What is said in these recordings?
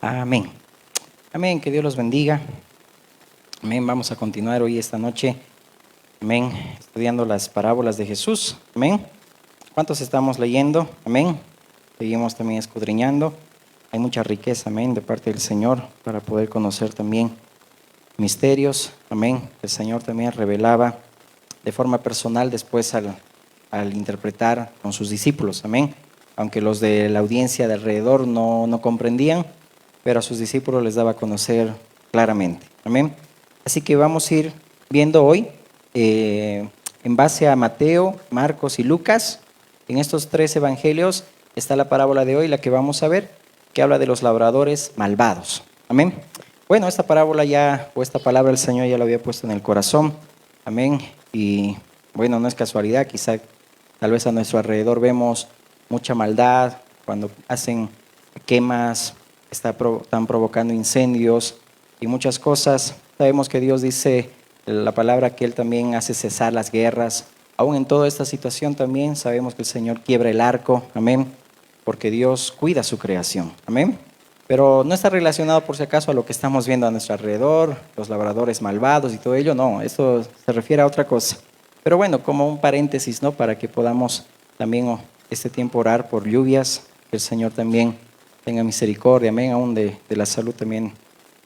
Amén. Amén, que Dios los bendiga. Amén, vamos a continuar hoy esta noche. Amén, estudiando las parábolas de Jesús. Amén. ¿Cuántos estamos leyendo? Amén. Seguimos también escudriñando. Hay mucha riqueza, amén, de parte del Señor para poder conocer también misterios. Amén. El Señor también revelaba de forma personal después al interpretar con sus discípulos. Amén. Aunque los de la audiencia de alrededor no comprendían, pero a sus discípulos les daba a conocer claramente. Amén. Así que vamos a ir viendo hoy, en base a Mateo, Marcos y Lucas, en estos tres evangelios está la parábola de hoy, la que vamos a ver, que habla de los labradores malvados. Amén. Bueno, esta parábola esta palabra el Señor ya lo había puesto en el corazón. Amén. Y bueno, no es casualidad, quizá tal vez a nuestro alrededor vemos mucha maldad, cuando hacen quemas, están provocando incendios y muchas cosas. Sabemos que Dios dice la palabra que Él también hace cesar las guerras. Aún en toda esta situación también sabemos que el Señor quiebra el arco, amén, porque Dios cuida su creación, amén. Pero no está relacionado por si acaso a lo que estamos viendo a nuestro alrededor, los labradores malvados y todo ello, no, esto se refiere a otra cosa. Pero bueno, como un paréntesis, ¿no? Para que podamos también este tiempo orar por lluvias, que el Señor también tenga misericordia, amén, aún de la salud también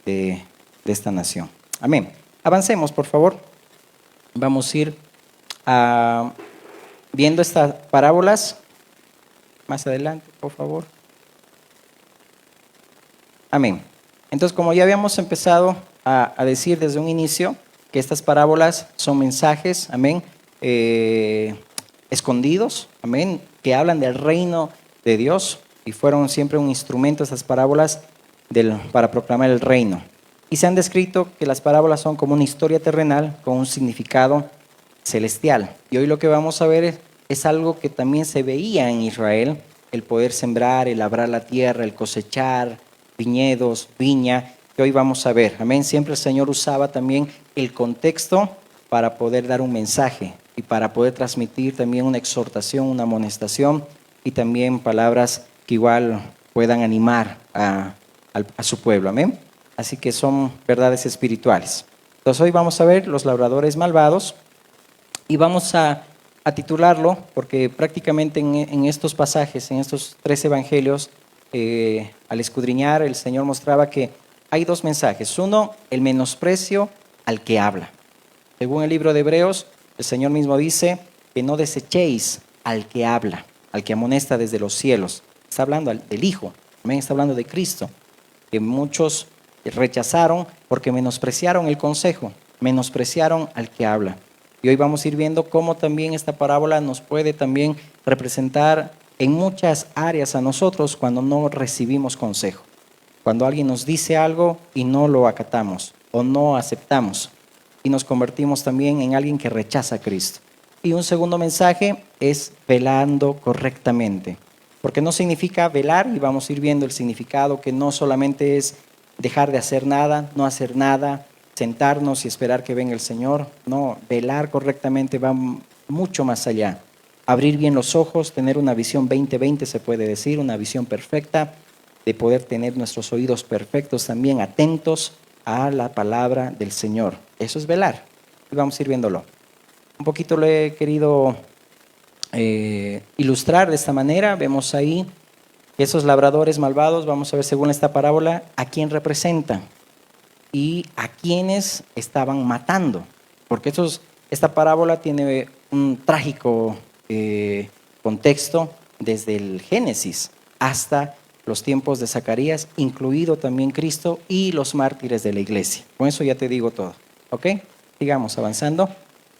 de esta nación. Amén. Avancemos, por favor. Vamos a ir viendo estas parábolas. Más adelante, por favor. Amén. Entonces, como ya habíamos empezado a decir desde un inicio, que estas parábolas son mensajes, amén, escondidos, amén, que hablan del reino de Dios y fueron siempre un instrumento estas parábolas para proclamar el reino. Y se han descrito que las parábolas son como una historia terrenal con un significado celestial. Y hoy lo que vamos a ver es algo que también se veía en Israel, el poder sembrar, el labrar la tierra, el cosechar, viñedos, viña, que hoy vamos a ver. Amén. Siempre el Señor usaba también el contexto para poder dar un mensaje y para poder transmitir también una exhortación, una amonestación y también palabras que igual puedan animar a su pueblo. Amén. Así que son verdades espirituales. Entonces hoy vamos a ver los labradores malvados y vamos a titularlo porque prácticamente en estos pasajes, en estos tres evangelios, al escudriñar el Señor mostraba que hay dos mensajes. Uno, el menosprecio al que habla. Según el libro de Hebreos, el Señor mismo dice que no desechéis al que habla, al que amonesta desde los cielos. Está hablando del Hijo, también está hablando de Cristo, que muchos rechazaron porque menospreciaron el consejo, menospreciaron al que habla. Y hoy vamos a ir viendo cómo también esta parábola nos puede también representar en muchas áreas a nosotros cuando no recibimos consejo. Cuando alguien nos dice algo y no lo acatamos o no aceptamos y nos convertimos también en alguien que rechaza a Cristo. Y un segundo mensaje es velando correctamente, porque no significa velar, y vamos a ir viendo el significado, que no solamente es dejar de hacer nada, no hacer nada, sentarnos y esperar que venga el Señor. No, velar correctamente va mucho más allá. Abrir bien los ojos, tener una visión 20/20 se puede decir, una visión perfecta, de poder tener nuestros oídos perfectos también, atentos a la palabra del Señor. Eso es velar. Y vamos a ir viéndolo. Un poquito lo he querido ilustrar de esta manera. Vemos ahí que esos labradores malvados, vamos a ver según esta parábola, a quién representan y a quiénes estaban matando. Porque esta parábola tiene un trágico contexto desde el Génesis hasta los tiempos de Zacarías, incluido también Cristo y los mártires de la iglesia. Con eso ya te digo todo. ¿Ok? Sigamos avanzando.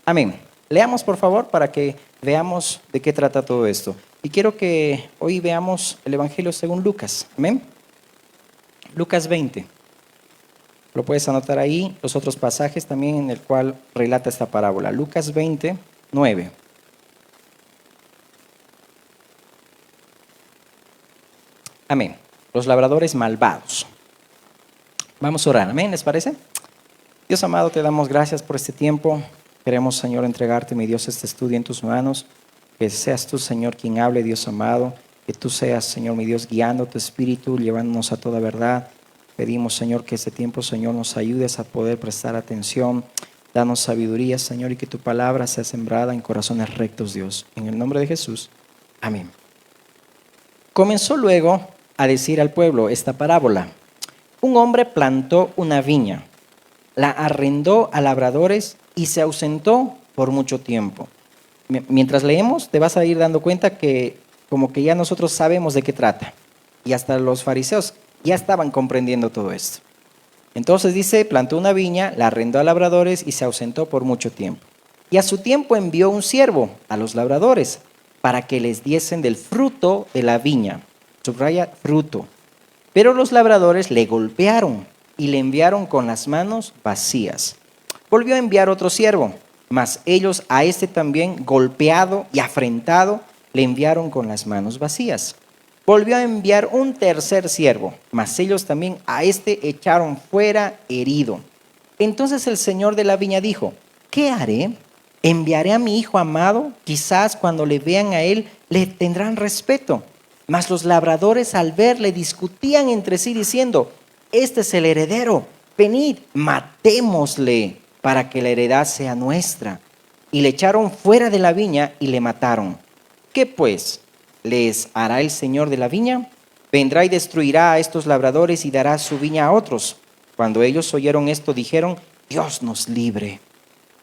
Amén. Leamos por favor para que veamos de qué trata todo esto. Y quiero que hoy veamos el Evangelio según Lucas. Amén. Lucas 20. Lo puedes anotar ahí, los otros pasajes también en el cual relata esta parábola. Lucas 20, 9. Amén. Los labradores malvados. Vamos a orar. Amén, ¿les parece? Dios amado, te damos gracias por este tiempo. Queremos, Señor, entregarte, mi Dios, este estudio en tus manos. Que seas tú, Señor, quien hable, Dios amado. Que tú seas, Señor, mi Dios, guiando tu espíritu, llevándonos a toda verdad. Pedimos, Señor, que este tiempo, Señor, nos ayudes a poder prestar atención. Danos sabiduría, Señor, y que tu palabra sea sembrada en corazones rectos, Dios. En el nombre de Jesús. Amén. Comenzó luego a decir al pueblo esta parábola. Un hombre plantó una viña, la arrendó a labradores y se ausentó por mucho tiempo. Mientras leemos, te vas a ir dando cuenta que como que ya nosotros sabemos de qué trata. Y hasta los fariseos ya estaban comprendiendo todo esto. Entonces dice, plantó una viña, la arrendó a labradores y se ausentó por mucho tiempo. Y a su tiempo envió un siervo a los labradores para que les diesen del fruto de la viña. Subraya, fruto. Pero los labradores le golpearon y le enviaron con las manos vacías. Volvió a enviar otro siervo, mas ellos a este también, golpeado y afrentado, le enviaron con las manos vacías. Volvió a enviar un tercer siervo, mas ellos también a este echaron fuera herido. Entonces el señor de la viña dijo, ¿qué haré? ¿Enviaré a mi hijo amado? Quizás cuando le vean a él le tendrán respeto. Mas los labradores al verle discutían entre sí diciendo, este es el heredero, venid, matémosle para que la heredad sea nuestra. Y le echaron fuera de la viña y le mataron. ¿Qué pues les hará el señor de la viña? Vendrá y destruirá a estos labradores y dará su viña a otros. Cuando ellos oyeron esto dijeron, Dios nos libre.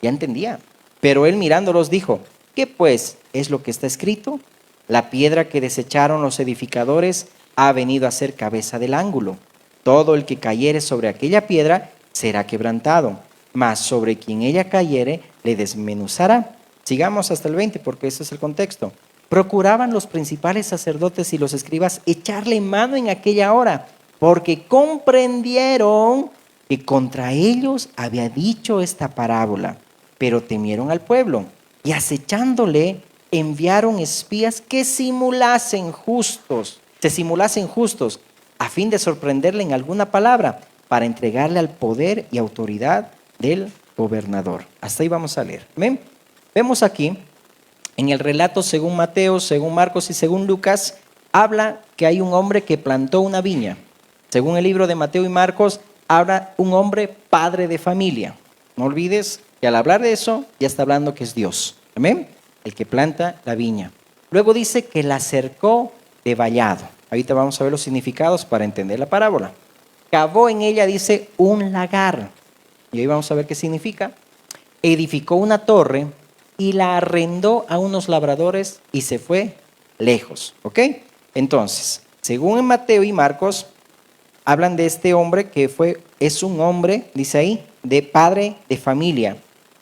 Ya entendía. Pero él mirándolos dijo, ¿qué pues es lo que está escrito? La piedra que desecharon los edificadores ha venido a ser cabeza del ángulo. Todo el que cayere sobre aquella piedra será quebrantado, mas sobre quien ella cayere le desmenuzará. Sigamos hasta el 20 porque ese es el contexto. Procuraban los principales sacerdotes y los escribas echarle mano en aquella hora, porque comprendieron que contra ellos había dicho esta parábola, pero temieron al pueblo y acechándole enviaron espías que se simulasen justos, a fin de sorprenderle en alguna palabra, para entregarle al poder y autoridad del gobernador. Hasta ahí vamos a leer. ¿Ven? Vemos aquí, en el relato según Mateo, según Marcos y según Lucas, habla que hay un hombre que plantó una viña. Según el libro de Mateo y Marcos, habla un hombre padre de familia. No olvides que al hablar de eso, ya está hablando que es Dios. ¿Amén? El que planta la viña. Luego dice que la cercó de vallado. Ahorita vamos a ver los significados para entender la parábola. Cavó en ella, dice, un lagar. Y ahí vamos a ver qué significa. Edificó una torre y la arrendó a unos labradores y se fue lejos. ¿Ok? Entonces, según en Mateo y Marcos, hablan de este hombre que es un hombre, dice ahí, de padre de familia,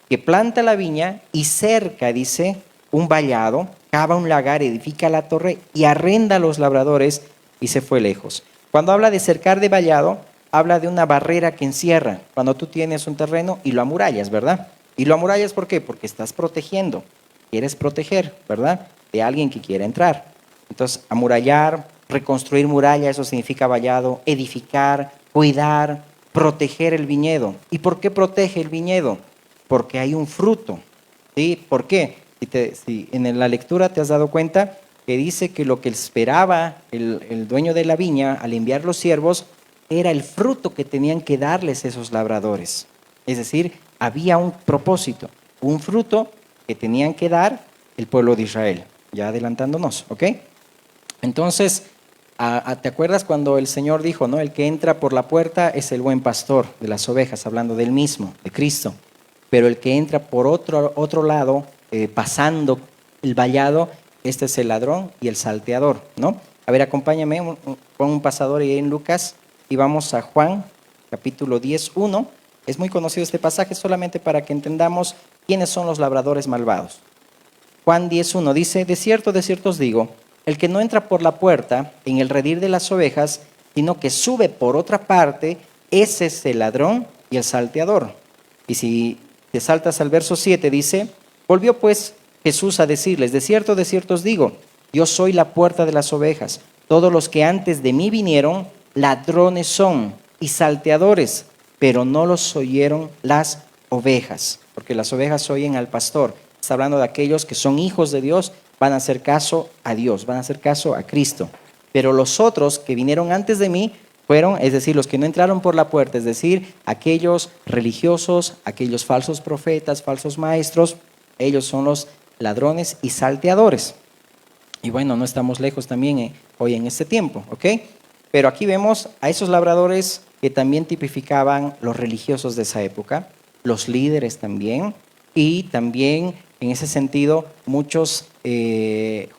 que planta la viña y cerca, dice, un vallado, cava un lagar, edifica la torre y arrenda a los labradores y se fue lejos. Cuando habla de cercar de vallado, habla de una barrera que encierra. Cuando tú tienes un terreno y lo amurallas, ¿verdad? ¿Y lo amurallas por qué? Porque estás protegiendo. Quieres proteger, ¿verdad? De alguien que quiera entrar. Entonces, amurallar, reconstruir muralla, eso significa vallado, edificar, cuidar, proteger el viñedo. ¿Y por qué protege el viñedo? Porque hay un fruto. ¿Sí? ¿Por qué? Si en la lectura te has dado cuenta que dice que lo que esperaba el dueño de la viña al enviar los siervos era el fruto que tenían que darles esos labradores. Es decir, había un propósito, un fruto que tenían que dar el pueblo de Israel. Ya adelantándonos, ¿ok? Entonces, ¿te acuerdas cuando el Señor dijo, ¿no? El que entra por la puerta es el buen pastor de las ovejas, hablando del mismo, de Cristo. Pero el que entra por otro lado, pasando el vallado, este es el ladrón y el salteador, ¿no? A ver, acompáñame, pon un pasador ahí en Lucas y vamos a Juan, capítulo 10:1. Es muy conocido este pasaje solamente para que entendamos quiénes son los labradores malvados. Juan 10:1 dice, de cierto os digo, el que no entra por la puerta en el redil de las ovejas, sino que sube por otra parte, ese es el ladrón y el salteador. Y si te saltas al verso 7, dice, volvió pues Jesús a decirles, de cierto os digo, yo soy la puerta de las ovejas. Todos los que antes de mí vinieron, ladrones son y salteadores, pero no los oyeron las ovejas, porque las ovejas oyen al pastor. Está hablando de aquellos que son hijos de Dios, van a hacer caso a Dios, van a hacer caso a Cristo. Pero los otros que vinieron antes de mí fueron, es decir, los que no entraron por la puerta, es decir, aquellos religiosos, aquellos falsos profetas, falsos maestros, ellos son los ladrones y salteadores. Y bueno, no estamos lejos también hoy en este tiempo, ¿ok? Pero aquí vemos a esos labradores que también tipificaban los religiosos de esa época, los líderes también, y también en ese sentido muchos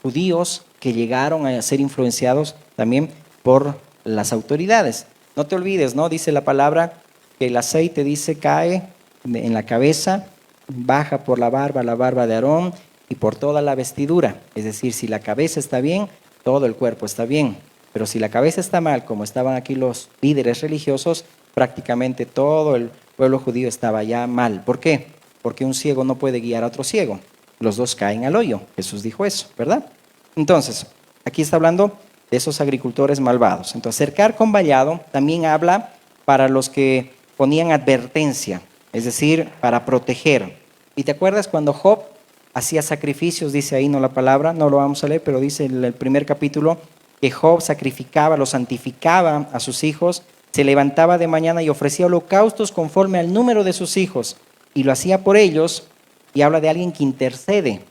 judíos que llegaron a ser influenciados también por las autoridades. No te olvides, ¿no? Dice la palabra que el aceite, dice, cae en la cabeza, baja por la barba de Aarón y por toda la vestidura. Es decir, si la cabeza está bien, todo el cuerpo está bien. Pero si la cabeza está mal, como estaban aquí los líderes religiosos, prácticamente todo el pueblo judío estaba ya mal. ¿Por qué? Porque un ciego no puede guiar a otro ciego. Los dos caen al hoyo. Jesús dijo eso, ¿verdad? Entonces, aquí está hablando de esos agricultores malvados. Entonces, cercar con vallado también habla para los que ponían advertencia, es decir, para proteger. ¿Y te acuerdas cuando Job hacía sacrificios? Dice ahí, no la palabra, no lo vamos a leer, pero dice en el primer capítulo que Job sacrificaba, lo santificaba a sus hijos, se levantaba de mañana y ofrecía holocaustos conforme al número de sus hijos, y lo hacía por ellos, y habla de alguien que intercede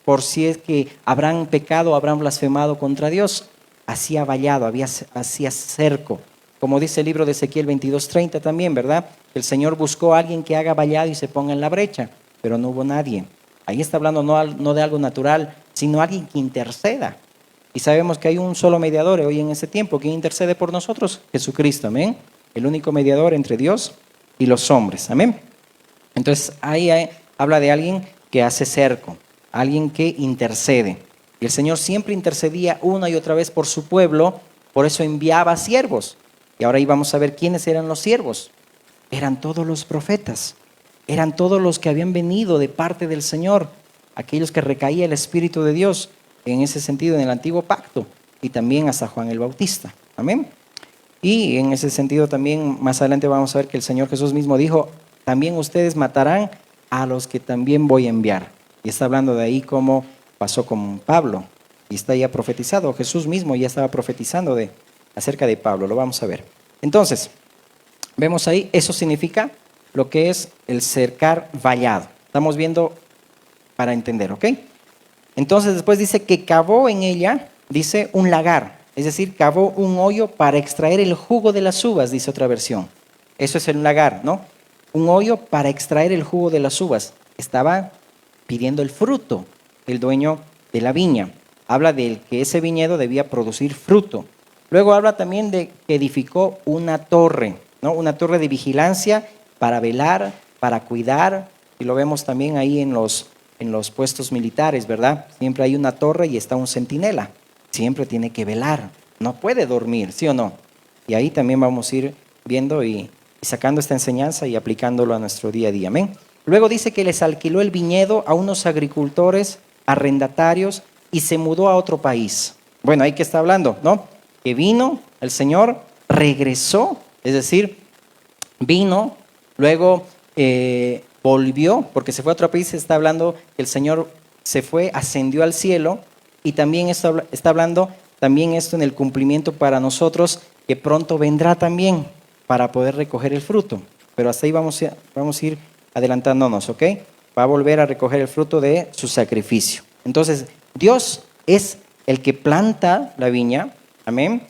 por si es que habrán pecado, habrán blasfemado contra Dios. Hacía vallado, hacía cerco. Como dice el libro de Ezequiel 22:30 también, ¿verdad? El Señor buscó a alguien que haga vallado y se ponga en la brecha, pero no hubo nadie. Ahí está hablando no de algo natural, sino alguien que interceda. Y sabemos que hay un solo mediador hoy en ese tiempo. ¿Quién intercede por nosotros? Jesucristo, amén. El único mediador entre Dios y los hombres, amén. Entonces ahí habla de alguien que hace cerco, alguien que intercede. Y el Señor siempre intercedía una y otra vez por su pueblo, por eso enviaba siervos. Y ahora íbamos a ver quiénes eran los siervos. Eran todos los profetas, eran todos los que habían venido de parte del Señor, aquellos que recaía el Espíritu de Dios, en ese sentido en el antiguo pacto, y también hasta Juan el Bautista, amén. Y en ese sentido también más adelante vamos a ver que el Señor Jesús mismo dijo, también ustedes matarán a los que también voy a enviar. Y está hablando de ahí cómo pasó con Pablo, y está ya profetizado, Jesús mismo ya estaba profetizando acerca de Pablo, lo vamos a ver. Entonces, vemos ahí, eso significa lo que es el cercar vallado. Estamos viendo para entender, ¿ok? Entonces después dice que cavó en ella, dice un lagar, es decir, cavó un hoyo para extraer el jugo de las uvas, dice otra versión. Eso es el lagar, ¿no? Un hoyo para extraer el jugo de las uvas. Estaba pidiendo el fruto, el dueño de la viña. Habla de que ese viñedo debía producir fruto. Luego habla también de que edificó una torre, ¿no? Una torre de vigilancia para velar, para cuidar, y lo vemos también ahí en los puestos militares, ¿verdad? Siempre hay una torre y está un centinela. Siempre tiene que velar, no puede dormir, ¿sí o no? Y ahí también vamos a ir viendo y sacando esta enseñanza y aplicándolo a nuestro día a día, amén. Luego dice que les alquiló el viñedo a unos agricultores arrendatarios y se mudó a otro país. Bueno, ahí que está hablando, ¿no? Que vino el Señor, regresó, es decir, vino, luego volvió, porque se fue a otro país. Está hablando que el Señor se fue, ascendió al cielo, y también está hablando también esto en el cumplimiento para nosotros, que pronto vendrá también para poder recoger el fruto. Pero hasta ahí vamos a ir adelantándonos, ¿ok? Va a volver a recoger el fruto de su sacrificio. Entonces, Dios es el que planta la viña, amén.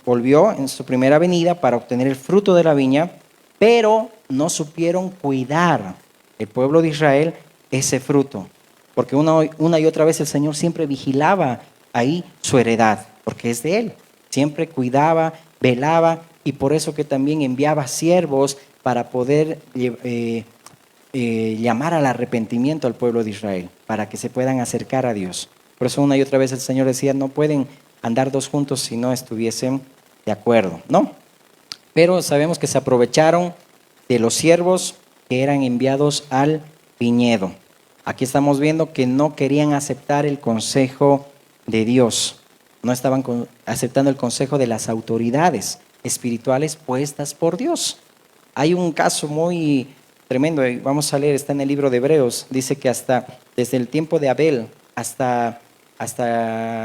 Volvió en su primera venida para obtener el fruto de la viña, pero no supieron cuidar el pueblo de Israel ese fruto, porque una y otra vez el Señor siempre vigilaba ahí su heredad, porque es de Él. Siempre cuidaba, velaba, y por eso que también enviaba siervos para poder llamar al arrepentimiento al pueblo de Israel, para que se puedan acercar a Dios. Por eso una y otra vez el Señor decía, no pueden andar dos juntos si no estuviesen de acuerdo, ¿no? Pero sabemos que se aprovecharon de los siervos que eran enviados al viñedo. Aquí estamos viendo que no querían aceptar el consejo de Dios, no estaban aceptando el consejo de las autoridades espirituales puestas por Dios. Hay un caso muy tremendo, vamos a leer, está en el libro de Hebreos, dice que desde el tiempo de Abel hasta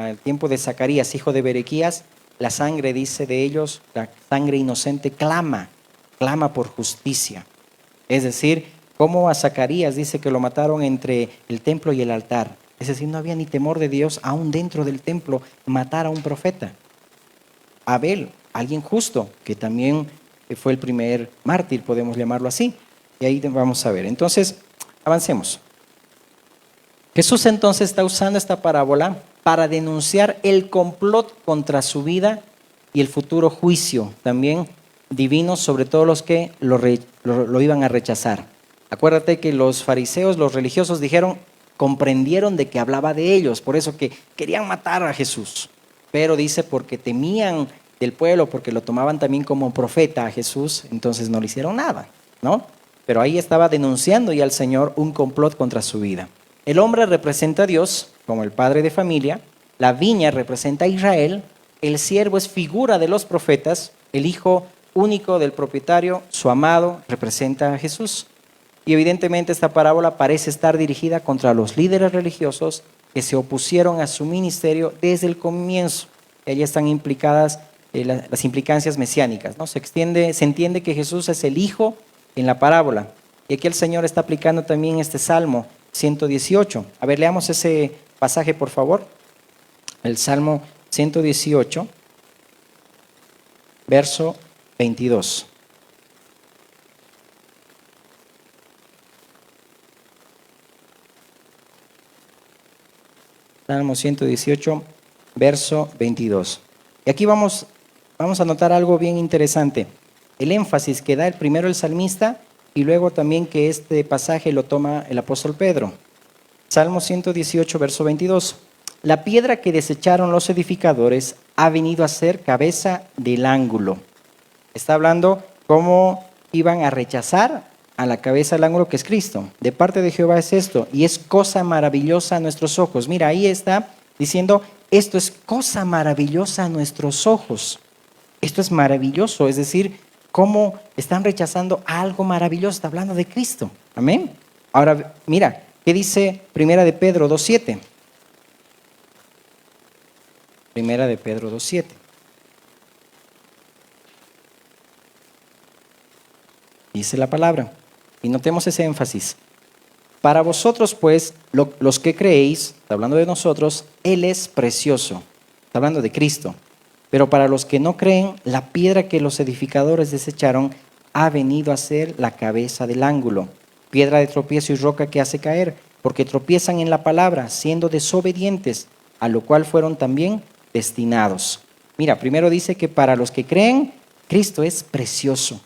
el tiempo de Zacarías, hijo de Berequías, la sangre, dice de ellos, la sangre inocente clama por justicia. Es decir, como a Zacarías dice que lo mataron entre el templo y el altar. Es decir, no había ni temor de Dios aún dentro del templo matar a un profeta. Abel, alguien justo, que también fue el primer mártir, podemos llamarlo así. Y ahí vamos a ver. Entonces, avancemos. Jesús entonces está usando esta parábola para denunciar el complot contra su vida y el futuro juicio también divino sobre todos los que lo iban a rechazar. Acuérdate que los fariseos, los religiosos comprendieron de que hablaba de ellos, por eso que querían matar a Jesús. Pero dice, porque temían del pueblo, porque lo tomaban también como profeta a Jesús, entonces no le hicieron nada, ¿no? Pero ahí estaba denunciando ya al Señor un complot contra su vida. El hombre representa a Dios como el padre de familia, la viña representa a Israel, el siervo es figura de los profetas, el hijo único del propietario, su amado, representa a Jesús. Y evidentemente esta parábola parece estar dirigida contra los líderes religiosos que se opusieron a su ministerio desde el comienzo. Y ahí están implicadas las implicancias mesiánicas, ¿no? Se entiende que Jesús es el Hijo en la parábola. Y aquí el Señor está aplicando también este Salmo 118. A ver, leamos ese pasaje, por favor. El Salmo 118, verso 22. Salmo 118, verso 22. Y aquí vamos a notar algo bien interesante. El énfasis que da primero el salmista y luego también que este pasaje lo toma el apóstol Pedro. Salmo 118, verso 22. La piedra que desecharon los edificadores ha venido a ser cabeza del ángulo. Está hablando cómo iban a rechazar a la cabeza del ángulo, que es Cristo. De parte de Jehová es esto, y es cosa maravillosa a nuestros ojos. Mira, ahí está diciendo, esto es cosa maravillosa a nuestros ojos. Esto es maravilloso, es decir, cómo están rechazando algo maravilloso. Está hablando de Cristo. Amén. Ahora, mira, ¿qué dice Primera de Pedro 2:7? Primera de Pedro 2:7. Dice la palabra, y notemos ese énfasis. Para vosotros, pues, los que creéis, está hablando de nosotros, Él es precioso. Está hablando de Cristo. Pero para los que no creen, la piedra que los edificadores desecharon ha venido a ser la cabeza del ángulo, piedra de tropiezo y roca que hace caer, porque tropiezan en la palabra, siendo desobedientes, a lo cual fueron también destinados. Mira, primero dice que para los que creen, Cristo es precioso.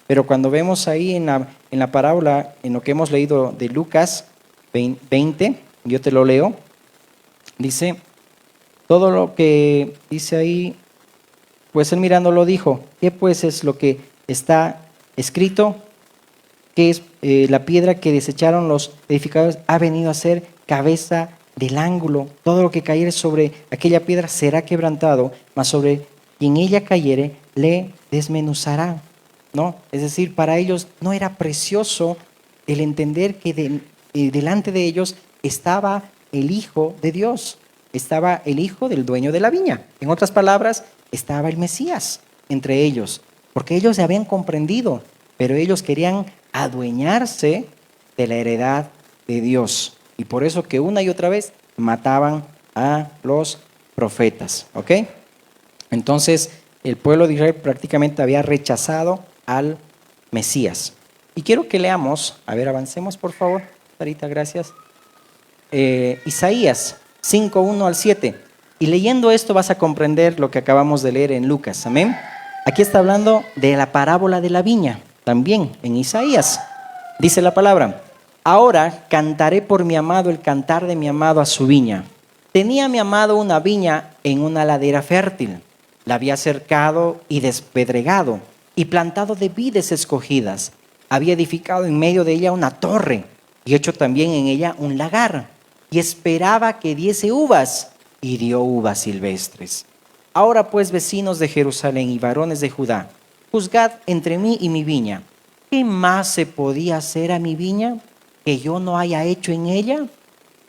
Pero cuando vemos ahí en la parábola, en lo que hemos leído de Lucas 20, yo te lo leo, dice, todo lo que dice ahí, pues él mirándolo dijo, ¿qué pues es lo que está escrito? Que es la piedra que desecharon los edificadores ha venido a ser cabeza del ángulo. Todo lo que cayere sobre aquella piedra será quebrantado, mas sobre quien ella cayere le desmenuzará. ¿No? Es decir, para ellos no era precioso el entender que delante de ellos estaba el Hijo de Dios, estaba el Hijo del dueño de la viña. En otras palabras, estaba el Mesías entre ellos, porque ellos se habían comprendido, pero ellos querían adueñarse de la heredad de Dios. Y por eso que una y otra vez mataban a los profetas. ¿Ok? Entonces, el pueblo de Israel prácticamente había rechazado al Mesías. Y quiero que leamos, a ver, avancemos por favor, Sarita, gracias. Isaías 5:1 al 7. Y leyendo esto vas a comprender lo que acabamos de leer en Lucas, amén. Aquí está hablando de la parábola de la viña, también en Isaías. Dice la palabra, ahora cantaré por mi amado el cantar de mi amado a su viña. Tenía mi amado una viña en una ladera fértil, la había cercado y despedregado, y plantado de vides escogidas. Había edificado en medio de ella una torre y hecho también en ella un lagar. Y esperaba que diese uvas y dio uvas silvestres. Ahora pues, vecinos de Jerusalén y varones de Judá, juzgad entre mí y mi viña. ¿Qué más se podía hacer a mi viña que yo no haya hecho en ella?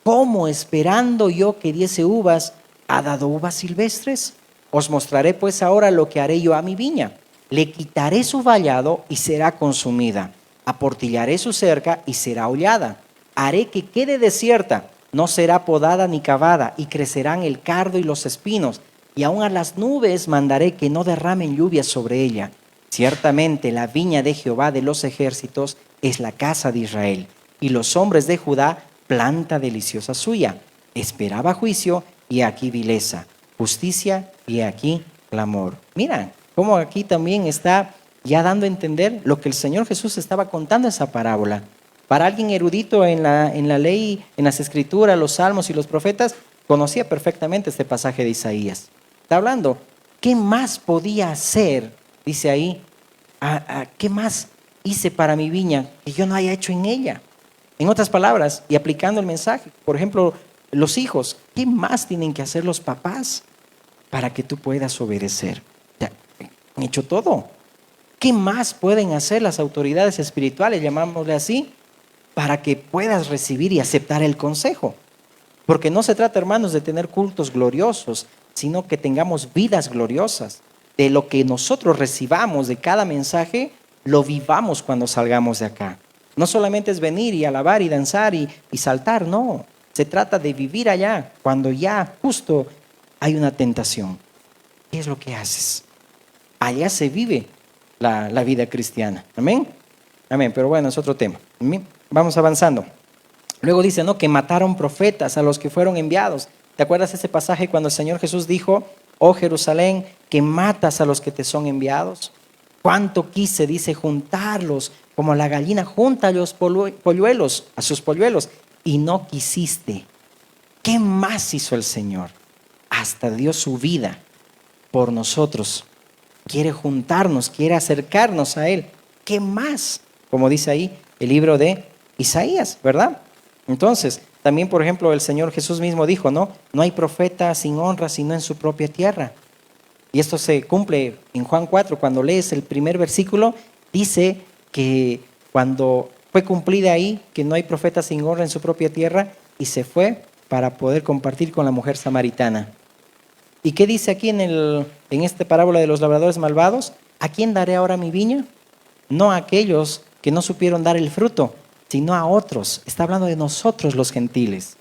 ¿Cómo esperando yo que diese uvas ha dado uvas silvestres? Os mostraré pues ahora lo que haré yo a mi viña. Le quitaré su vallado y será consumida. Aportillaré su cerca y será hollada. Haré que quede desierta, no será podada ni cavada, y crecerán el cardo y los espinos. Y aun a las nubes mandaré que no derramen lluvia sobre ella. Ciertamente la viña de Jehová de los ejércitos es la casa de Israel, y los hombres de Judá planta deliciosa suya. Esperaba juicio, y aquí vileza, justicia, y aquí clamor. Mira cómo aquí también está ya dando a entender lo que el Señor Jesús estaba contando en esa parábola. Para alguien erudito en la ley, en las escrituras, los salmos y los profetas, conocía perfectamente este pasaje de Isaías. Está hablando, ¿qué más podía hacer? Dice ahí, ¿qué más hice para mi viña que yo no haya hecho en ella? En otras palabras, y aplicando el mensaje, por ejemplo, los hijos, ¿qué más tienen que hacer los papás para que tú puedas obedecer? Ya, han hecho todo. ¿Qué más pueden hacer las autoridades espirituales, llamámosle así, para que puedas recibir y aceptar el consejo? Porque no se trata, hermanos, de tener cultos gloriosos, sino que tengamos vidas gloriosas. De lo que nosotros recibamos de cada mensaje, lo vivamos cuando salgamos de acá. No solamente es venir y alabar y danzar y saltar, no. Se trata de vivir allá, cuando ya justo hay una tentación. ¿Qué es lo que haces? Allá se vive la vida cristiana. Amén. Amén. Pero bueno, es otro tema. Amén. Vamos avanzando. Luego dice, ¿no?, que mataron profetas a los que fueron enviados. ¿Te acuerdas ese pasaje cuando el Señor Jesús dijo, oh Jerusalén, que matas a los que te son enviados? Cuánto quise, dice, juntarlos como la gallina junta a los polluelos, a sus polluelos, y no quisiste. ¿Qué más hizo el Señor? Hasta dio su vida por nosotros. Quiere juntarnos, quiere acercarnos a Él. ¿Qué más? Como dice ahí el libro de Isaías, ¿verdad? Entonces, también, por ejemplo, el Señor Jesús mismo dijo, no hay profeta sin honra sino en su propia tierra. Y esto se cumple en Juan 4, cuando lees el primer versículo, dice que cuando fue cumplida ahí, que no hay profeta sin honra en su propia tierra, y se fue para poder compartir con la mujer samaritana. ¿Y qué dice aquí en esta parábola de los labradores malvados? ¿A quién daré ahora mi viña? No a aquellos que no supieron dar el fruto, sino a otros. Está hablando de nosotros los gentiles.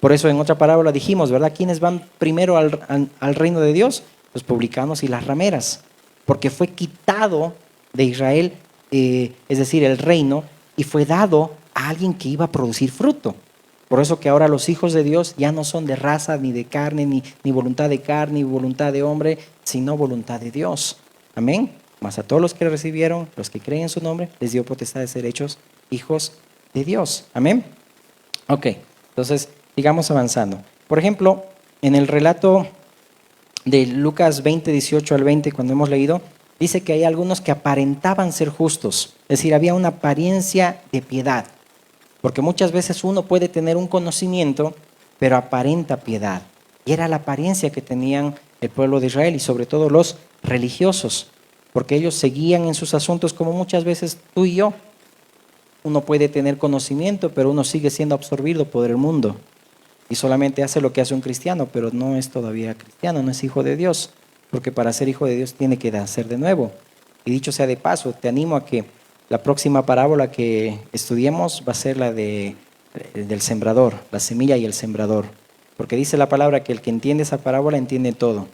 Por eso en otra parábola dijimos, ¿verdad? ¿Quiénes van primero al reino de Dios? Los publicanos y las rameras. Porque fue quitado de Israel, es decir, el reino, y fue dado a alguien que iba a producir fruto. Por eso que ahora los hijos de Dios ya no son de raza, ni de carne, ni voluntad de carne, ni voluntad de hombre, sino voluntad de Dios. Amén. Mas a todos los que recibieron, los que creen en su nombre, les dio potestad de ser hechos hijos de Dios. Amén. Ok, entonces sigamos avanzando. Por ejemplo, en el relato de Lucas 20, 18 al 20, cuando hemos leído, dice que hay algunos que aparentaban ser justos. Es decir, había una apariencia de piedad. Porque muchas veces uno puede tener un conocimiento, pero aparenta piedad. Y era la apariencia que tenían el pueblo de Israel y sobre todo los religiosos. Porque ellos seguían en sus asuntos como muchas veces tú y yo. Uno puede tener conocimiento, pero uno sigue siendo absorbido por el mundo. Y solamente hace lo que hace un cristiano, pero no es todavía cristiano, no es hijo de Dios. Porque para ser hijo de Dios tiene que nacer de nuevo. Y dicho sea de paso, te animo a que la próxima parábola que estudiemos va a ser la del sembrador, la semilla y el sembrador. Porque dice la palabra que el que entiende esa parábola entiende todo.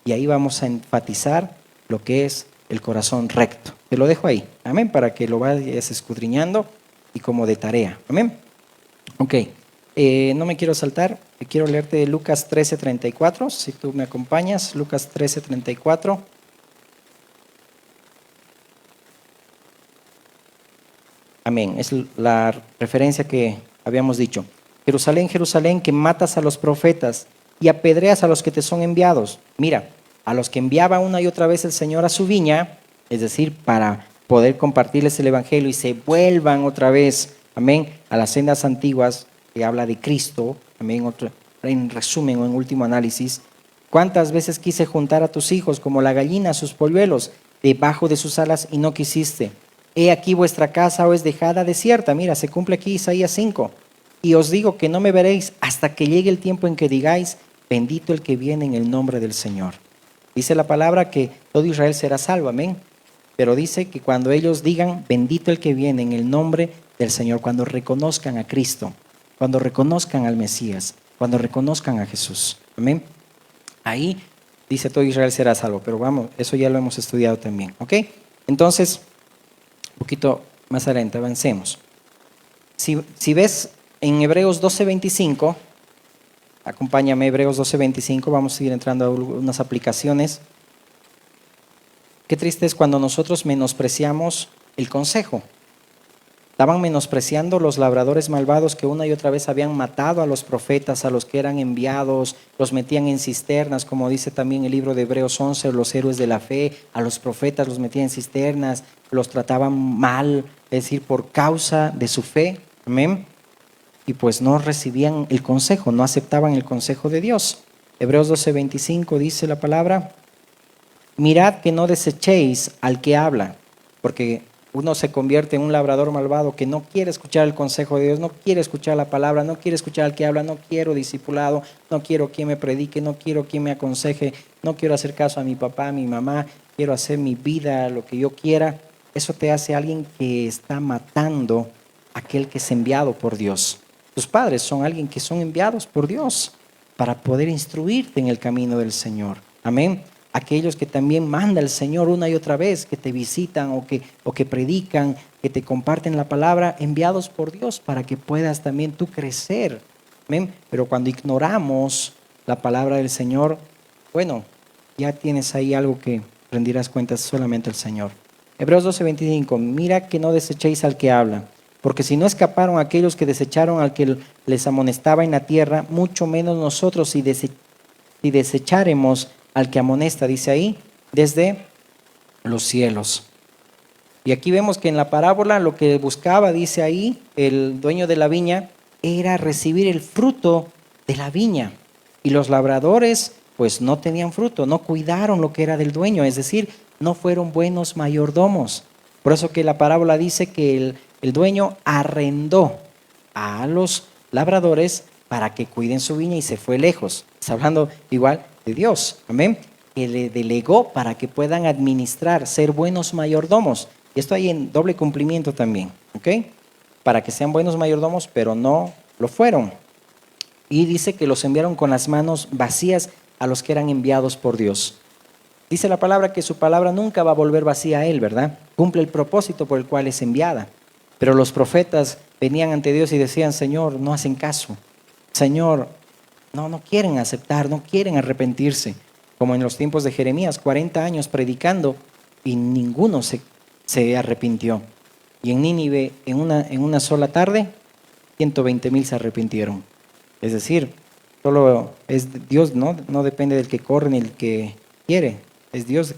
Y ahí vamos a enfatizar lo que es el corazón recto. Te lo dejo ahí, amén, para que lo vayas escudriñando y como de tarea, amén. Ok, no me quiero saltar, quiero leerte Lucas 13:34, si tú me acompañas, Lucas 13:34. Amén, es la referencia que habíamos dicho. Jerusalén, Jerusalén, que matas a los profetas y apedreas a los que te son enviados. Mira, a los que enviaba una y otra vez el Señor a su viña, es decir, para poder compartirles el Evangelio y se vuelvan otra vez, amén, a las sendas antiguas que habla de Cristo, amén, en resumen o en último análisis. ¿Cuántas veces quise juntar a tus hijos como la gallina a sus polluelos debajo de sus alas y no quisiste? He aquí vuestra casa os es dejada desierta. Mira, se cumple aquí Isaías 5. Y os digo que no me veréis hasta que llegue el tiempo en que digáis, bendito el que viene en el nombre del Señor. Dice la palabra que todo Israel será salvo, amén. Pero dice que cuando ellos digan, bendito el que viene en el nombre del Señor, cuando reconozcan a Cristo, cuando reconozcan al Mesías, cuando reconozcan a Jesús, amén. Ahí dice todo Israel será salvo, pero vamos, eso ya lo hemos estudiado también, ¿ok? Entonces, un poquito más adelante, avancemos. Si ves en Hebreos 12:25, acompáñame, Hebreos 12:25, vamos a ir entrando a unas aplicaciones. Qué triste es cuando nosotros menospreciamos el consejo. Estaban menospreciando los labradores malvados que una y otra vez habían matado a los profetas, a los que eran enviados, los metían en cisternas, como dice también el libro de Hebreos 11, los héroes de la fe, a los profetas los metían en cisternas, los trataban mal, es decir, por causa de su fe, amén. Y pues no recibían el consejo, no aceptaban el consejo de Dios. Hebreos 12:25 dice la palabra, mirad que no desechéis al que habla, porque uno se convierte en un labrador malvado que no quiere escuchar el consejo de Dios, no quiere escuchar la palabra, no quiere escuchar al que habla, no quiero discipulado, no quiero quien me predique, no quiero quien me aconseje, no quiero hacer caso a mi papá, a mi mamá, quiero hacer mi vida lo que yo quiera. Eso te hace alguien que está matando a aquel que es enviado por Dios. Tus padres son alguien que son enviados por Dios para poder instruirte en el camino del Señor. Amén. Aquellos que también manda el Señor una y otra vez, que te visitan o que predican, que te comparten la palabra, enviados por Dios para que puedas también tú crecer. ¿Amén? Pero cuando ignoramos la palabra del Señor, bueno, ya tienes ahí algo que rendirás cuentas solamente al Señor. Hebreos 12:25, mira que no desechéis al que habla, porque si no escaparon aquellos que desecharon al que les amonestaba en la tierra, mucho menos nosotros si desecharemos al que amonesta, dice ahí, desde los cielos. Y aquí vemos que en la parábola lo que buscaba, dice ahí, el dueño de la viña, era recibir el fruto de la viña. Y los labradores, pues no tenían fruto, no cuidaron lo que era del dueño, es decir, no fueron buenos mayordomos. Por eso que la parábola dice que el dueño arrendó a los labradores para que cuiden su viña y se fue lejos. Está hablando igual de Dios, amén, que le delegó para que puedan administrar, ser buenos mayordomos. Y esto hay en doble cumplimiento también, ¿ok? Para que sean buenos mayordomos, pero no lo fueron. Y dice que los enviaron con las manos vacías a los que eran enviados por Dios. Dice la palabra que su palabra nunca va a volver vacía a él, ¿verdad? Cumple el propósito por el cual es enviada. Pero los profetas venían ante Dios y decían, Señor, no hacen caso. Señor, no quieren aceptar, no quieren arrepentirse. Como en los tiempos de Jeremías, 40 años predicando y ninguno se arrepintió. Y en Nínive, en una sola tarde, 120,000 se arrepintieron. Es decir, solo es Dios, no depende del que corre ni del que quiere. Es Dios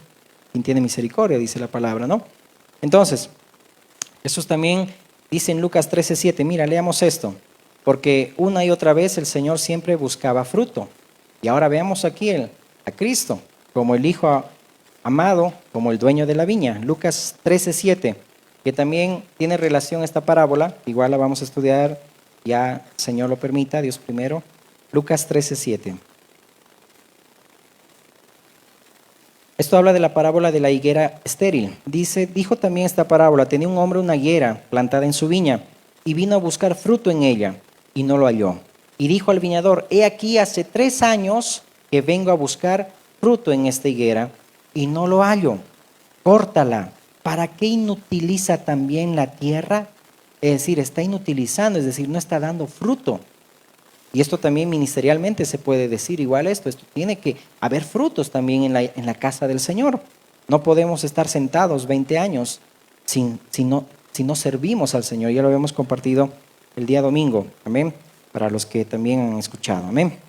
quien tiene misericordia, dice la palabra, ¿no? Entonces, eso también dice en Lucas 13:7. Mira, leamos esto. Porque una y otra vez el Señor siempre buscaba fruto. Y ahora veamos aquí a Cristo como el Hijo amado, como el dueño de la viña. Lucas 13:7, que también tiene relación a esta parábola. Igual la vamos a estudiar, ya el Señor lo permita, Dios primero. Lucas 13:7. Esto habla de la parábola de la higuera estéril. Dijo también esta parábola, tenía un hombre una higuera plantada en su viña y vino a buscar fruto en ella y no lo halló. Y dijo al viñador, he aquí hace 3 años que vengo a buscar fruto en esta higuera y no lo hallo. Córtala. ¿Para qué inutiliza también la tierra? Es decir, está inutilizando, es decir, no está dando fruto. Y esto también ministerialmente se puede decir igual esto tiene que haber frutos también en la casa del Señor. No podemos estar sentados 20 años si no servimos al Señor. Ya lo habíamos compartido el día domingo, amén, para los que también han escuchado, amén.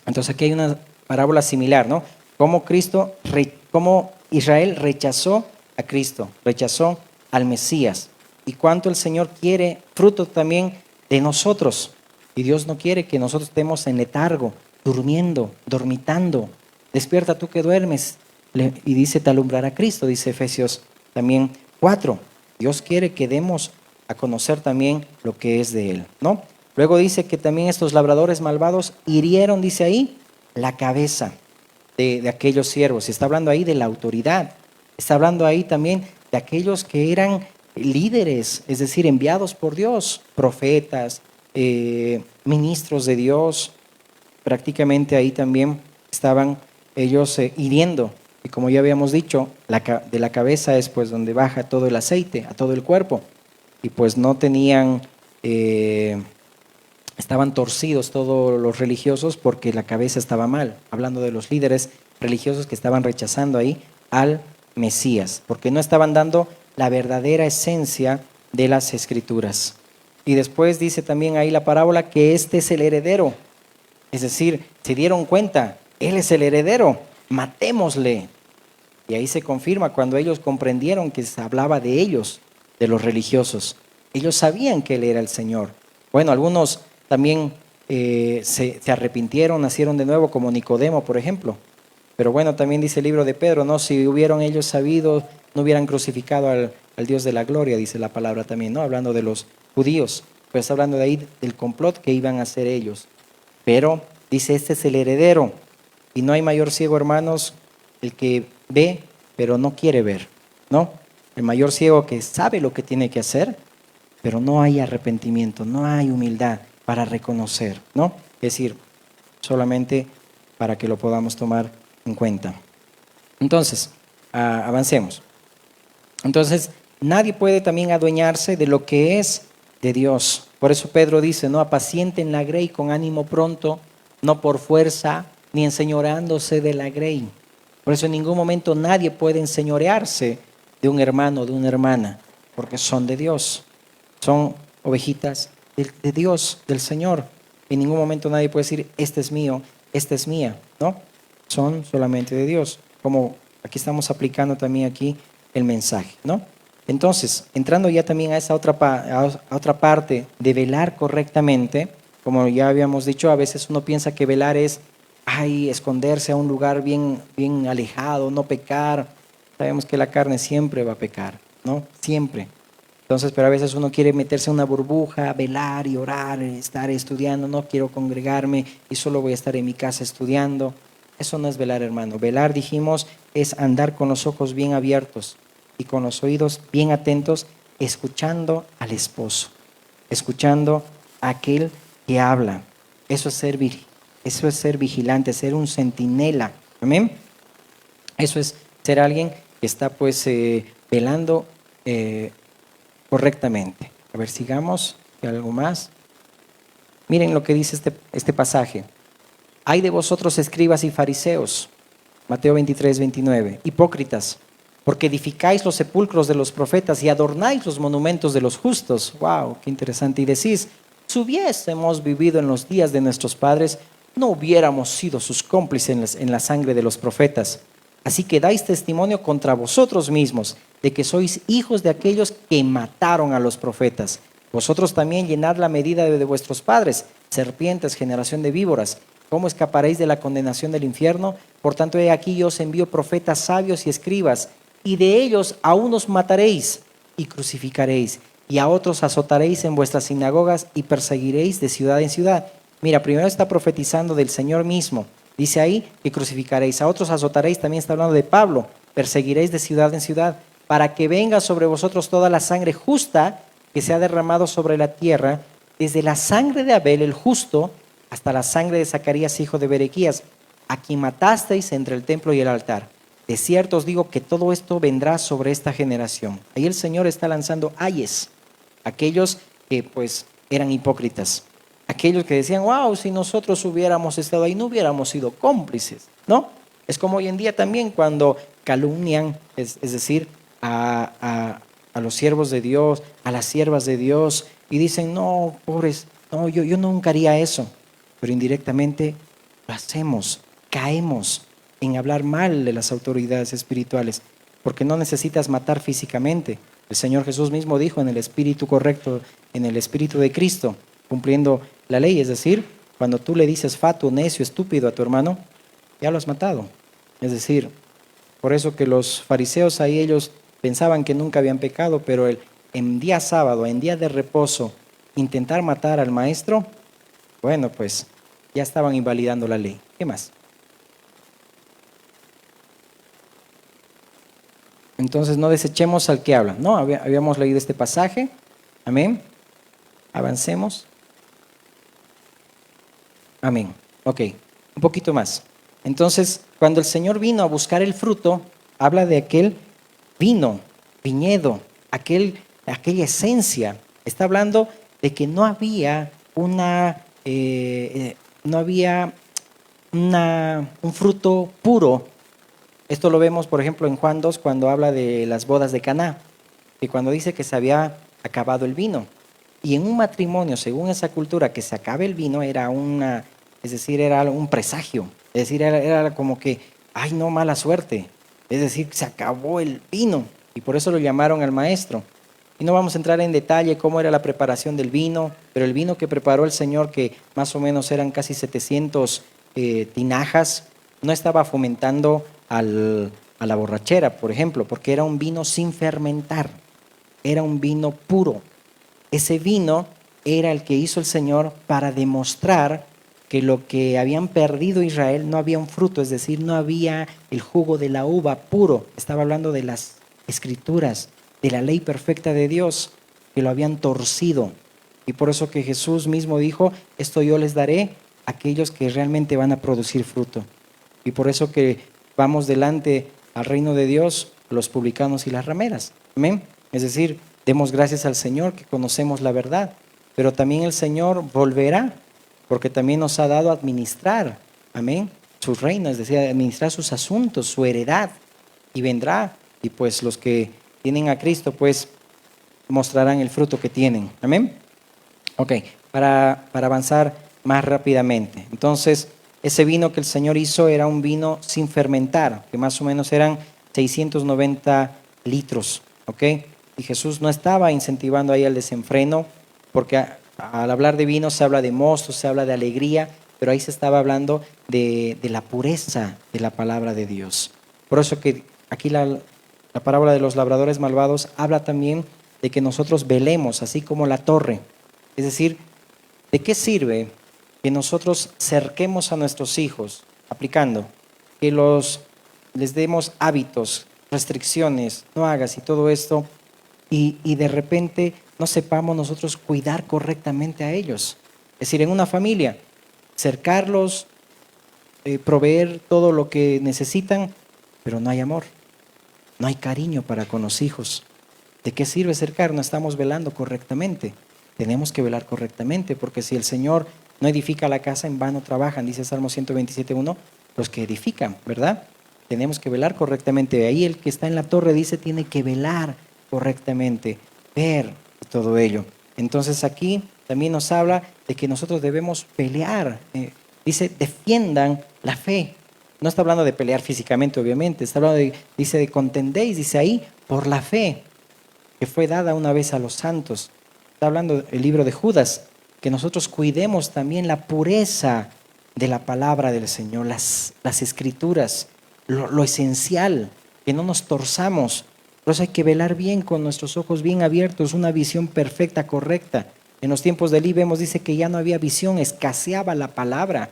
Entonces aquí hay una parábola similar, ¿no? Cómo Israel rechazó a Cristo, rechazó al Mesías. Y cuánto el Señor quiere fruto también de nosotros. Y Dios no quiere que nosotros estemos en letargo, durmiendo, dormitando. Despierta tú que duermes. Y dice, te alumbrará Cristo, dice Efesios también 4. Dios quiere que demos a conocer también lo que es de Él, ¿no? Luego dice que también estos labradores malvados hirieron, dice ahí, la cabeza. de aquellos siervos. Está hablando ahí de la autoridad. Está hablando ahí también de aquellos que eran líderes, es decir, enviados por Dios, profetas, ministros de Dios. Prácticamente ahí también estaban ellos hiriendo. Y como ya habíamos dicho, de la cabeza es pues donde baja todo el aceite a todo el cuerpo. Y pues no tenían, estaban torcidos todos los religiosos porque la cabeza estaba mal. Hablando de los líderes religiosos que estaban rechazando ahí al Mesías, porque no estaban dando la verdadera esencia de las Escrituras. Y después dice también ahí la parábola que este es el heredero. Es decir, se dieron cuenta, él es el heredero, matémosle. Y ahí se confirma cuando ellos comprendieron que se hablaba de ellos, de los religiosos. Ellos sabían que él era el Señor. Bueno, algunos también se arrepintieron, nacieron de nuevo, como Nicodemo, por ejemplo. Pero bueno, también dice el libro de Pedro, ¿no? Si hubieran ellos sabido, no hubieran crucificado al Dios de la gloria, dice la palabra también, ¿no? Hablando de los judíos, pues hablando de ahí del complot que iban a hacer ellos. Pero dice, este es el heredero. Y no hay mayor ciego, hermanos, el que ve, pero no quiere ver, ¿no? El mayor ciego que sabe lo que tiene que hacer, pero no hay arrepentimiento, no hay humildad para reconocer, ¿no? Es decir, solamente para que lo podamos tomar en cuenta. Entonces, avancemos. Entonces, nadie puede también adueñarse de lo que es de Dios. Por eso Pedro dice, no apacienten la grey con ánimo pronto, no por fuerza, ni enseñoreándose de la grey. Por eso en ningún momento nadie puede enseñorearse de un hermano o de una hermana, porque son de Dios. Son ovejitas de Dios, del Señor. En ningún momento nadie puede decir, este es mío, esta es mía, ¿no? Son solamente de Dios. Como aquí estamos aplicando también aquí el mensaje, ¿no? Entonces, entrando ya también a esa otra parte de velar correctamente, como ya habíamos dicho, a veces uno piensa que velar es esconderse a un lugar bien, bien alejado, no pecar. Sabemos que la carne siempre va a pecar, ¿no? Siempre. Entonces, pero a veces uno quiere meterse en una burbuja, velar y orar, estar estudiando, no quiero congregarme y solo voy a estar en mi casa estudiando. Eso no es velar, hermano. Velar, dijimos, es andar con los ojos bien abiertos y con los oídos bien atentos, escuchando al esposo, escuchando a aquel que habla. Eso es ser vigilante, ser un centinela. Amén. Eso es ser alguien que está pues velando correctamente. A ver, sigamos. ¿Hay algo más? Miren lo que dice este pasaje. Hay de vosotros escribas y fariseos, Mateo 23, 29, hipócritas, porque edificáis los sepulcros de los profetas y adornáis los monumentos de los justos. ¡Wow! ¡Qué interesante! Y decís, si hubiésemos vivido en los días de nuestros padres, no hubiéramos sido sus cómplices en la sangre de los profetas. Así que dais testimonio contra vosotros mismos de que sois hijos de aquellos que mataron a los profetas. Vosotros también llenad la medida de vuestros padres, serpientes, generación de víboras. ¿Cómo escaparéis de la condenación del infierno? Por tanto, he aquí yo os envío profetas sabios y escribas, y de ellos a unos mataréis y crucificaréis, y a otros azotaréis en vuestras sinagogas y perseguiréis de ciudad en ciudad. Mira, primero está profetizando del Señor mismo. Dice ahí que crucificaréis, a otros azotaréis, también está hablando de Pablo, perseguiréis de ciudad en ciudad, para que venga sobre vosotros toda la sangre justa que se ha derramado sobre la tierra, desde la sangre de Abel el justo, hasta la sangre de Zacarías, hijo de Berequías, a quien matasteis entre el templo y el altar. De cierto os digo que todo esto vendrá sobre esta generación. Ahí el Señor está lanzando ayes, aquellos que pues eran hipócritas, aquellos que decían, wow, si nosotros hubiéramos estado ahí, no hubiéramos sido cómplices, ¿no? Es como hoy en día también cuando calumnian, es decir, a los siervos de Dios, a las siervas de Dios, y dicen, no, pobres, no, yo nunca haría eso. Pero indirectamente lo hacemos, caemos en hablar mal de las autoridades espirituales, porque no necesitas matar físicamente. El Señor Jesús mismo dijo en el espíritu correcto, en el espíritu de Cristo, cumpliendo la ley, es decir, cuando tú le dices fatuo, necio, estúpido a tu hermano, ya lo has matado. Es decir, por eso que los fariseos ahí ellos pensaban que nunca habían pecado, pero en día sábado, en día de reposo, intentar matar al maestro, bueno, pues ya estaban invalidando la ley. ¿Qué más? Entonces no desechemos al que habla. No, habíamos leído este pasaje. Amén. Avancemos. Amén. Ok, un poquito más. Entonces, cuando el Señor vino a buscar el fruto, habla de aquel vino, viñedo, aquella esencia. Está hablando de que no había un fruto puro. Esto lo vemos, por ejemplo, en Juan 2, cuando habla de las bodas de Caná, y cuando dice que se había acabado el vino. Y en un matrimonio, según esa cultura, que se acabe el vino era era un presagio. Es decir, era como que, ay no, mala suerte. Es decir, se acabó el vino. Y por eso lo llamaron al maestro. Y no vamos a entrar en detalle cómo era la preparación del vino, pero el vino que preparó el Señor, que más o menos eran casi 700 tinajas, no estaba fomentando a la borrachera, por ejemplo, porque era un vino sin fermentar, era un vino puro. Ese vino era el que hizo el Señor para demostrar que lo que habían perdido Israel no había un fruto, es decir, no había el jugo de la uva puro. Estaba hablando de las escrituras, de la ley perfecta de Dios, que lo habían torcido. Y por eso que Jesús mismo dijo, esto yo les daré a aquellos que realmente van a producir fruto. Y por eso que vamos delante al reino de Dios, los publicanos y las rameras. Amén. Es decir, demos gracias al Señor que conocemos la verdad, pero también el Señor volverá, porque también nos ha dado a administrar, amén, su reino, es decir, administrar sus asuntos, su heredad, y vendrá, y pues los que tienen a Cristo, pues mostrarán el fruto que tienen, amén. Ok, para avanzar más rápidamente. Entonces, ese vino que el Señor hizo era un vino sin fermentar, que más o menos eran 690 litros, ¿ok? Y Jesús no estaba incentivando ahí el desenfreno, porque al hablar de vino se habla de mosto, se habla de alegría, pero ahí se estaba hablando de la pureza de la palabra de Dios. Por eso que aquí la parábola de los labradores malvados habla también de que nosotros velemos, así como la torre. Es decir, ¿de qué sirve que nosotros cerquemos a nuestros hijos, aplicando, que les demos hábitos, restricciones, no hagas y todo esto, y de repente no sepamos nosotros cuidar correctamente a ellos? Es decir, en una familia, cercarlos, proveer todo lo que necesitan, pero no hay amor, no hay cariño para con los hijos. ¿De qué sirve cercar? No estamos velando correctamente. Tenemos que velar correctamente, porque si el Señor no edifica la casa, en vano trabajan, dice Salmo 127:1, los que edifican, ¿verdad? Tenemos que velar correctamente. Ahí el que está en la torre dice, tiene que velar correctamente, ver todo ello. Entonces aquí también nos habla de que nosotros debemos pelear. Dice, defiendan la fe. No está hablando de pelear físicamente, obviamente, está hablando dice, de contendéis, dice ahí, por la fe que fue dada una vez a los santos. Está hablando el libro de Judas, que nosotros cuidemos también la pureza de la palabra del Señor, las escrituras, lo esencial, que no nos torzamos. Por eso hay que velar bien con nuestros ojos bien abiertos, una visión perfecta, correcta. En los tiempos de Elí vemos, dice que ya no había visión, escaseaba la palabra.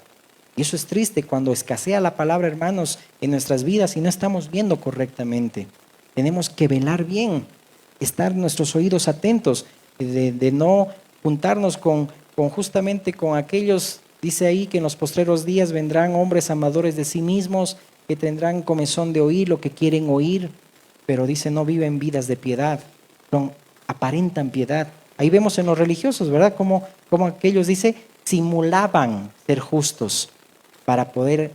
Y eso es triste cuando escasea la palabra, hermanos, en nuestras vidas y no estamos viendo correctamente. Tenemos que velar bien, estar nuestros oídos atentos, de no juntarnos justamente con aquellos, dice ahí que en los postreros días vendrán hombres amadores de sí mismos, que tendrán comezón de oír lo que quieren oír, pero dice no viven vidas de piedad, aparentan piedad. Ahí vemos en los religiosos, ¿verdad? Como aquellos, dice, simulaban ser justos para poder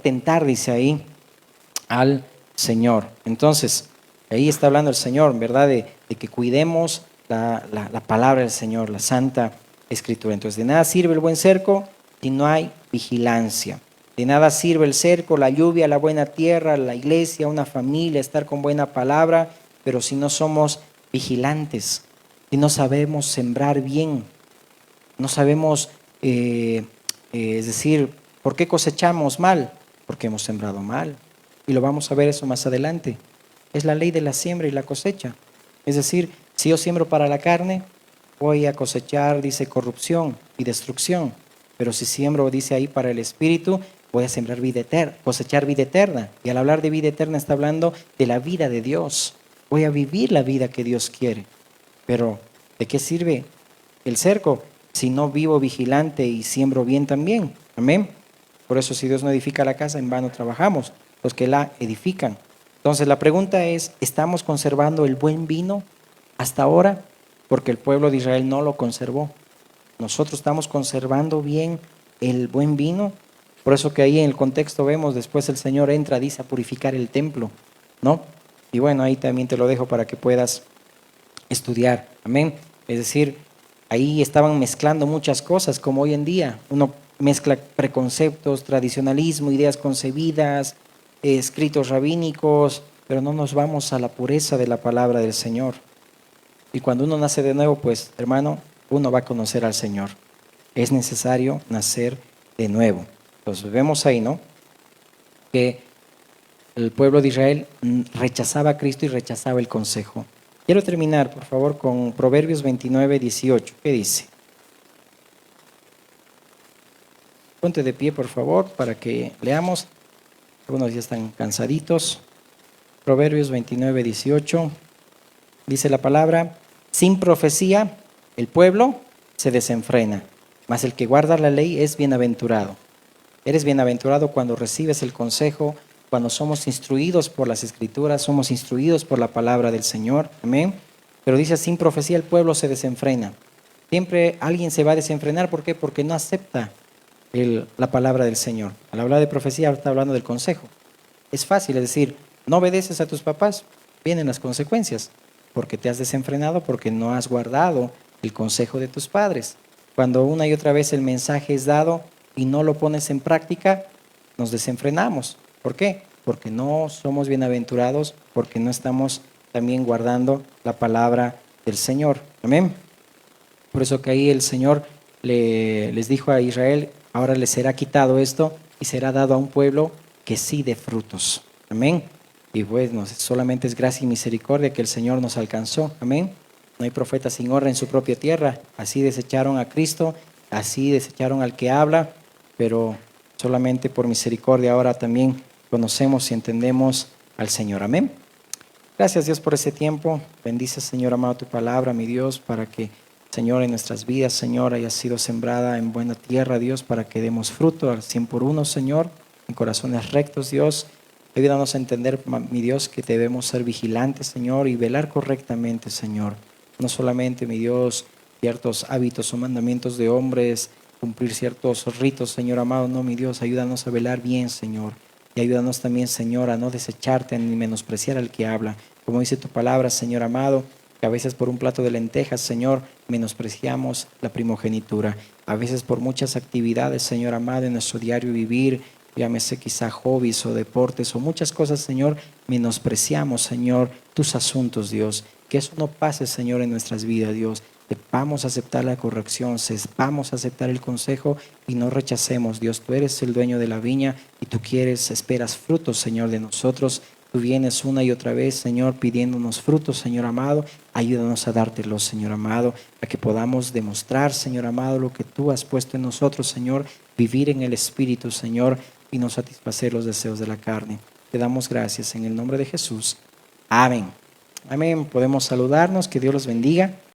tentar, dice ahí, al Señor. Entonces, ahí está hablando el Señor, ¿verdad? De que cuidemos la palabra del Señor, la Santa Escritura. Entonces, de nada sirve el buen cerco si no hay vigilancia. De nada sirve el cerco, la lluvia, la buena tierra, la iglesia, una familia, estar con buena palabra, pero si no somos vigilantes, si no sabemos sembrar bien, no sabemos, es decir, ¿por qué cosechamos mal? Porque hemos sembrado mal. Y lo vamos a ver eso más adelante. Es la ley de la siembra y la cosecha. Es decir, si yo siembro para la carne, voy a cosechar, dice, corrupción y destrucción. Pero si siembro, dice ahí, para el espíritu, voy a sembrar vida eterna, cosechar vida eterna. Y al hablar de vida eterna está hablando de la vida de Dios. Voy a vivir la vida que Dios quiere. Pero, ¿de qué sirve el cerco si no vivo vigilante y siembro bien también? Amén. Por eso, si Dios no edifica la casa, en vano trabajamos, los que la edifican. Entonces, la pregunta es, ¿estamos conservando el buen vino hasta ahora? Porque el pueblo de Israel no lo conservó. Nosotros estamos conservando bien el buen vino. Por eso que ahí en el contexto vemos, después el Señor entra, dice, a purificar el templo, ¿no? Y bueno, ahí también te lo dejo para que puedas estudiar. Amén. Es decir, ahí estaban mezclando muchas cosas, como hoy en día. Uno mezcla preconceptos, tradicionalismo, ideas concebidas, escritos rabínicos, pero no nos vamos a la pureza de la palabra del Señor. Y cuando uno nace de nuevo, pues, hermano, uno va a conocer al Señor. Es necesario nacer de nuevo. Entonces vemos ahí, ¿no? Que el pueblo de Israel rechazaba a Cristo y rechazaba el consejo. Quiero terminar, por favor, con Proverbios 29, 18. ¿Qué dice? Ponte de pie, por favor, para que leamos. Algunos ya están cansaditos. Proverbios 29, 18. Dice la palabra, sin profecía el pueblo se desenfrena, mas el que guarda la ley es bienaventurado. Eres bienaventurado cuando recibes el consejo, cuando somos instruidos por las Escrituras, somos instruidos por la palabra del Señor. Amén. Pero dice, sin profecía el pueblo se desenfrena. Siempre alguien se va a desenfrenar. ¿Por qué? Porque no acepta la palabra del Señor. Al hablar de profecía está hablando del consejo. Es fácil, es decir, no obedeces a tus papás, vienen las consecuencias, porque te has desenfrenado, porque no has guardado el consejo de tus padres. Cuando una y otra vez el mensaje es dado y no lo pones en práctica, nos desenfrenamos. ¿Por qué? Porque no somos bienaventurados, porque no estamos también guardando la palabra del Señor. Amén. Por eso que ahí el Señor les dijo a Israel, ahora les será quitado esto y será dado a un pueblo que sí dé frutos. Amén. Y bueno, solamente es gracia y misericordia que el Señor nos alcanzó. Amén. No hay profeta sin honra en su propia tierra. Así desecharon a Cristo, así desecharon al que habla, pero solamente por misericordia ahora también conocemos y entendemos al Señor. Amén. Gracias Dios por ese tiempo. Bendice Señor amado tu palabra, mi Dios, para que Señor en nuestras vidas, Señor, haya sido sembrada en buena tierra, Dios, para que demos fruto al 100 por uno, Señor, en corazones rectos, Dios. Ayúdanos a entender, mi Dios, que debemos ser vigilantes, Señor, y velar correctamente, Señor. No solamente, mi Dios, ciertos hábitos o mandamientos de hombres, cumplir ciertos ritos, Señor amado. No, mi Dios, ayúdanos a velar bien, Señor. Y ayúdanos también, Señor, a no desecharte ni menospreciar al que habla. Como dice tu palabra, Señor amado, que a veces por un plato de lentejas, Señor, menospreciamos la primogenitura. A veces por muchas actividades, Señor amado, en nuestro diario vivir, llámese quizá hobbies o deportes o muchas cosas, Señor, menospreciamos, Señor, tus asuntos, Dios. Que eso no pase, Señor, en nuestras vidas, Dios. Sepamos aceptar la corrección, sepamos aceptar el consejo y no rechacemos, Dios. Tú eres el dueño de la viña y tú esperas frutos, Señor, de nosotros. Tú vienes una y otra vez, Señor, pidiéndonos frutos, Señor amado. Ayúdanos a dártelos, Señor amado, para que podamos demostrar, Señor amado, lo que tú has puesto en nosotros, Señor, vivir en el Espíritu, Señor, y no satisfacer los deseos de la carne. Te damos gracias en el nombre de Jesús. Amén. Amén. Podemos saludarnos. Que Dios los bendiga.